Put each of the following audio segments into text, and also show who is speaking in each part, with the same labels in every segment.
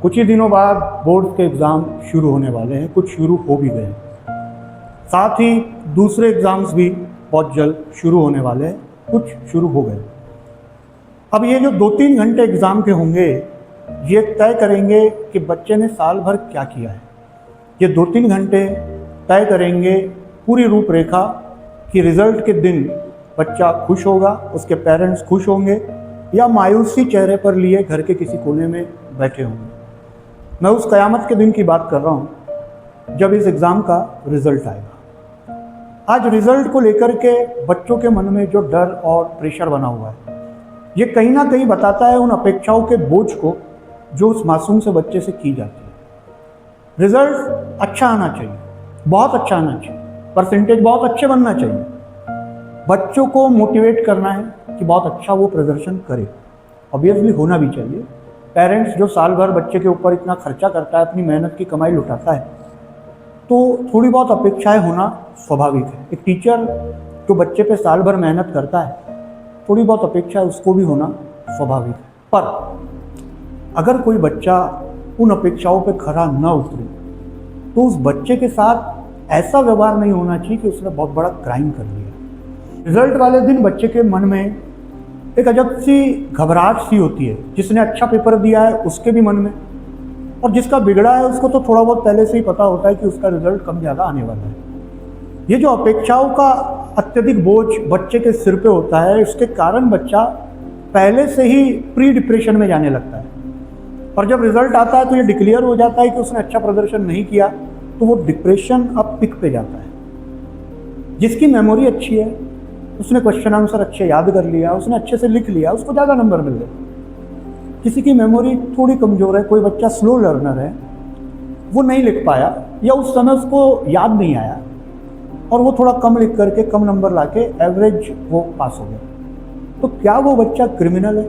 Speaker 1: कुछ ही दिनों बाद बोर्ड के एग्ज़ाम शुरू होने वाले हैं, कुछ शुरू हो भी गए हैं। साथ ही दूसरे एग्ज़ाम्स भी बहुत जल्द शुरू होने वाले हैं, कुछ शुरू हो गए। अब ये जो 2-3 घंटे एग्ज़ाम के होंगे, ये तय करेंगे कि बच्चे ने साल भर क्या किया है। ये 2-3 घंटे तय करेंगे पूरी रूपरेखा कि रिज़ल्ट के दिन बच्चा खुश होगा, उसके पेरेंट्स खुश होंगे या मायूसी चेहरे पर लिए घर के किसी कोने में बैठे होंगे। मैं उस क़यामत के दिन की बात कर रहा हूँ जब इस एग्ज़ाम का रिज़ल्ट आएगा। आज रिज़ल्ट को लेकर के बच्चों के मन में जो डर और प्रेशर बना हुआ है, ये कहीं ना कहीं बताता है उन अपेक्षाओं के बोझ को जो उस मासूम से बच्चे से की जाती है। रिज़ल्ट अच्छा आना चाहिए, बहुत अच्छा आना चाहिए, परसेंटेज बहुत अच्छे बनना चाहिए। बच्चों को मोटिवेट करना है कि बहुत अच्छा वो प्रदर्शन करे, ऑब्वियसली होना भी चाहिए। पेरेंट्स जो साल भर बच्चे के ऊपर इतना खर्चा करता है, अपनी मेहनत की कमाई लुटाता है, तो थोड़ी बहुत अपेक्षाएं होना स्वाभाविक है। एक टीचर जो बच्चे पे साल भर मेहनत करता है, थोड़ी बहुत अपेक्षा है उसको भी होना स्वाभाविक है। पर अगर कोई बच्चा उन अपेक्षाओं पे खरा न उतरे तो उस बच्चे के साथ ऐसा व्यवहार नहीं होना चाहिए कि उसने बहुत बड़ा क्राइम कर लिया। रिजल्ट वाले दिन बच्चे के मन में एक अजब सी घबराहट सी होती है। जिसने अच्छा पेपर दिया है उसके भी मन में, और जिसका बिगड़ा है उसको तो थोड़ा बहुत पहले से ही पता होता है कि उसका रिजल्ट कम ज़्यादा आने वाला है। ये जो अपेक्षाओं का अत्यधिक बोझ बच्चे के सिर पे होता है, इसके कारण बच्चा पहले से ही प्री डिप्रेशन में जाने लगता है। और जब रिजल्ट आता है तो ये डिक्लेयर हो जाता है कि उसने अच्छा प्रदर्शन नहीं किया, तो वो डिप्रेशन अब पिक पे जाता है। जिसकी मेमोरी अच्छी है, उसने क्वेश्चन आंसर अच्छे याद कर लिया, उसने अच्छे से लिख लिया, उसको ज़्यादा नंबर मिल गए। किसी की मेमोरी थोड़ी कमज़ोर है, कोई बच्चा स्लो लर्नर है, वो नहीं लिख पाया या उस समय उसको याद नहीं आया और वो थोड़ा कम लिख करके कम नंबर लाके एवरेज वो पास हो गया, तो क्या वो बच्चा क्रिमिनल है?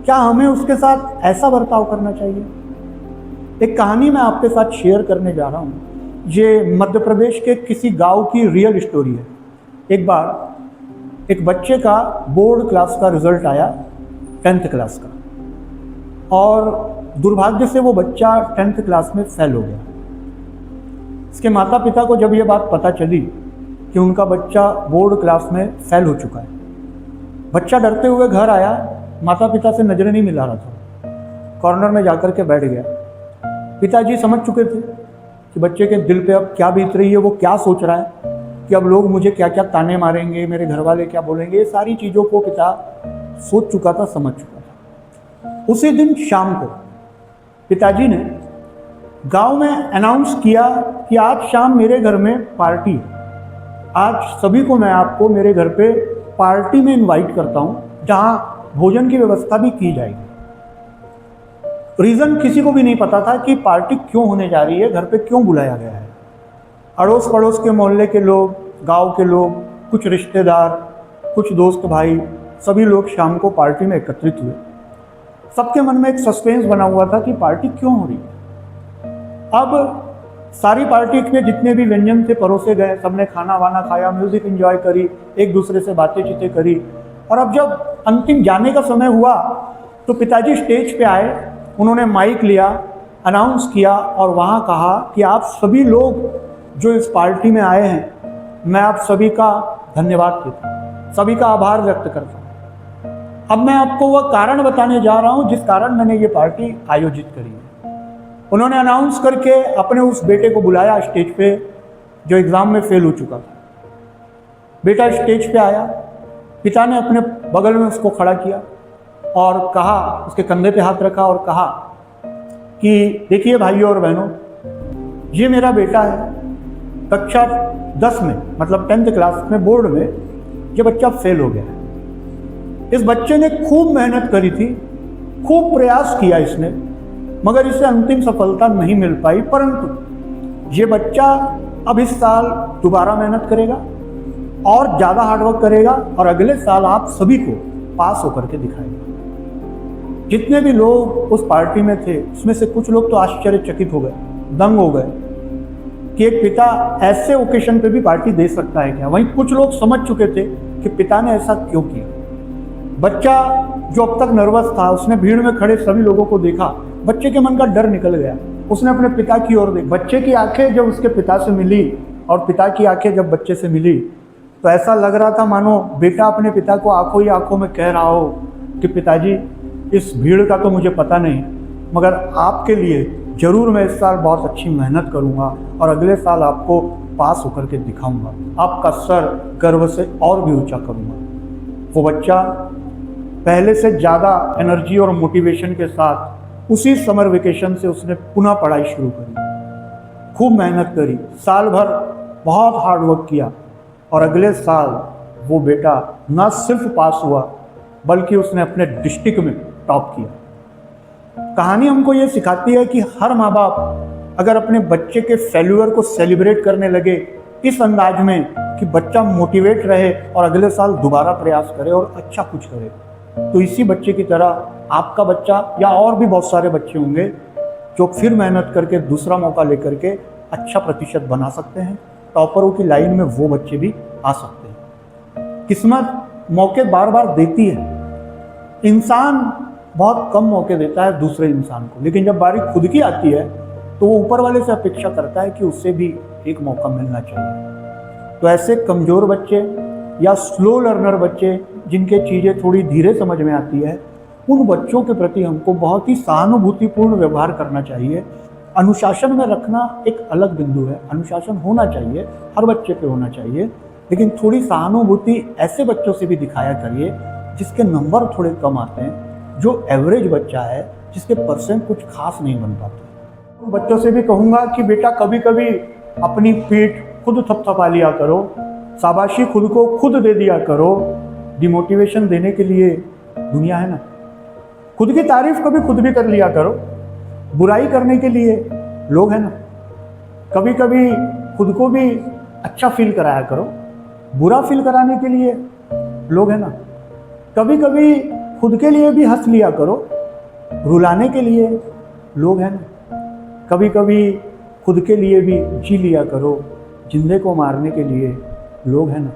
Speaker 1: क्या हमें उसके साथ ऐसा बर्ताव करना चाहिए? एक कहानी मैं आपके साथ शेयर करने जा रहा हूँ। ये मध्य प्रदेश के किसी गांव की रियल स्टोरी है। एक बार एक बच्चे का बोर्ड क्लास का रिजल्ट आया, 10th क्लास का, और दुर्भाग्य से वो बच्चा 10th क्लास में फेल हो गया। इसके माता पिता को जब ये बात पता चली कि उनका बच्चा बोर्ड क्लास में फेल हो चुका है, बच्चा डरते हुए घर आया, माता पिता से नजरें नहीं मिला रहा था, कॉर्नर में जाकर के बैठ गया। पिताजी समझ चुके थे कि बच्चे के दिल पे अब क्या बीत रही है, वो क्या सोच रहा है, कि अब लोग मुझे क्या क्या ताने मारेंगे, मेरे घर वाले क्या बोलेंगे। ये सारी चीज़ों को पिता सोच चुका था, समझ चुका था। उसी दिन शाम को पिताजी ने गांव में अनाउंस किया कि आज शाम मेरे घर में पार्टी है, आज सभी को मैं आपको मेरे घर पे पार्टी में इनवाइट करता हूँ, जहाँ भोजन की व्यवस्था भी की जाएगी। रीज़न किसी को भी नहीं पता था कि पार्टी क्यों होने जा रही है, घर पे क्यों बुलाया गया है। अड़ोस पड़ोस के मोहल्ले के लोग, गांव के लोग, कुछ रिश्तेदार, कुछ दोस्त भाई, सभी लोग शाम को पार्टी में एकत्रित हुए। सबके मन में एक सस्पेंस बना हुआ था कि पार्टी क्यों हो रही है। अब सारी पार्टी के जितने भी व्यंजन थे परोसे गए, सबने खाना वाना खाया, म्यूजिक एंजॉय करी, एक दूसरे से बातें चीतें करी। और अब जब अंतिम जाने का समय हुआ तो पिताजी स्टेज पे आए, उन्होंने माइक लिया, अनाउंस किया और वहाँ कहा कि आप सभी लोग जो इस पार्टी में आए हैं, मैं आप सभी का धन्यवाद देता हूँ, सभी का आभार व्यक्त करता हूँ। अब मैं आपको वह कारण बताने जा रहा हूँ जिस कारण मैंने ये पार्टी आयोजित करी है। उन्होंने अनाउंस करके अपने उस बेटे को बुलाया स्टेज पे, जो एग्ज़ाम में फेल हो चुका था। बेटा स्टेज पे आया, पिता ने अपने बगल में उसको खड़ा किया और कहा, उसके कंधे पे हाथ रखा और कहा कि देखिए भाइयों और बहनों, ये मेरा बेटा है, कक्षा 10 में मतलब 10th क्लास में बोर्ड में ये बच्चा फेल हो गया है। इस बच्चे ने खूब मेहनत करी थी, खूब प्रयास किया इसने, मगर इसे अंतिम सफलता नहीं मिल पाई। परंतु ये बच्चा अब इस साल दोबारा मेहनत करेगा और ज़्यादा हार्डवर्क करेगा और अगले साल आप सभी को पास होकर के दिखाएगा। जितने भी लोग उस पार्टी में थे उसमें से कुछ लोग तो आश्चर्यचकित हो गए, दंग हो गए कि एक पिता ऐसे ओकेशन पे भी पार्टी दे सकता है क्या। वहीं कुछ लोग समझ चुके थे कि पिता ने ऐसा क्यों किया। बच्चा जो अब तक नर्वस था, उसने भीड़ में खड़े सभी लोगों को देखा बच्चे के मन का डर निकल गया। उसने अपने पिता की ओर देखा। बच्चे की आंखें जब उसके पिता से मिली और पिता की आंखें जब बच्चे से मिली तो ऐसा लग रहा था मानो बेटा अपने पिता को आंखों ही आंखों में कह रहा हो कि पिताजी, इस भीड़ का तो मुझे पता नहीं, मगर आपके लिए जरूर मैं इस साल बहुत अच्छी मेहनत करूंगा और अगले साल आपको पास होकर के दिखाऊंगा, आपका सर गर्व से और भी ऊंचा करूंगा। वो बच्चा पहले से ज़्यादा एनर्जी और मोटिवेशन के साथ उसी समर वेकेशन से उसने पुनः पढ़ाई शुरू करी, खूब मेहनत करी, साल भर बहुत हार्ड वर्क किया और अगले साल वो बेटा न सिर्फ पास हुआ बल्कि उसने अपने डिस्ट्रिक्ट में टॉप किया। कहानी हमको ये सिखाती है कि हर माँ बाप अगर अपने बच्चे के फेल्यूर को सेलिब्रेट करने लगे इस अंदाज में कि बच्चा मोटिवेट रहे और अगले साल दोबारा प्रयास करे और अच्छा कुछ करे, तो इसी बच्चे की तरह आपका बच्चा या और भी बहुत सारे बच्चे होंगे जो फिर मेहनत करके दूसरा मौका लेकर के अच्छा प्रतिशत बना सकते हैं। टॉपरों की लाइन में वो बच्चे भी आ सकते हैं। किस्मत मौके बार बार देती है। इंसान बहुत कम मौके देता है दूसरे इंसान को, लेकिन जब बारी खुद की आती है तो वो ऊपर वाले से अपेक्षा करता है कि उससे भी एक मौका मिलना चाहिए। तो ऐसे कमज़ोर बच्चे या स्लो लर्नर बच्चे जिनके चीज़ें थोड़ी धीरे समझ में आती है, उन बच्चों के प्रति हमको बहुत ही सहानुभूतिपूर्ण व्यवहार करना चाहिए। अनुशासन में रखना एक अलग बिंदु है, अनुशासन होना चाहिए, हर बच्चे पे होना चाहिए, लेकिन थोड़ी सहानुभूति ऐसे बच्चों से भी दिखाया करिए जिसके नंबर थोड़े कम आते हैं, जो एवरेज बच्चा है, जिसके परसेंट कुछ खास नहीं बन पाते। तो बच्चों से भी कहूँगा कि बेटा कभी कभी अपनी पीठ खुद थपथपा लिया करो, शाबाशी खुद को खुद दे दिया करो। डिमोटिवेशन देने के लिए दुनिया है ना। खुद की तारीफ कभी खुद भी कर लिया करो। बुराई करने के लिए लोग हैं ना। कभी कभी खुद को भी अच्छा फील कराया करो। बुरा फील कराने के लिए लोग हैं ना। कभी कभी खुद के लिए भी हंस लिया करो। रुलाने के लिए लोग हैं ना। कभी कभी खुद के लिए भी जी लिया करो। जिंदे को मारने के लिए लोग हैं ना।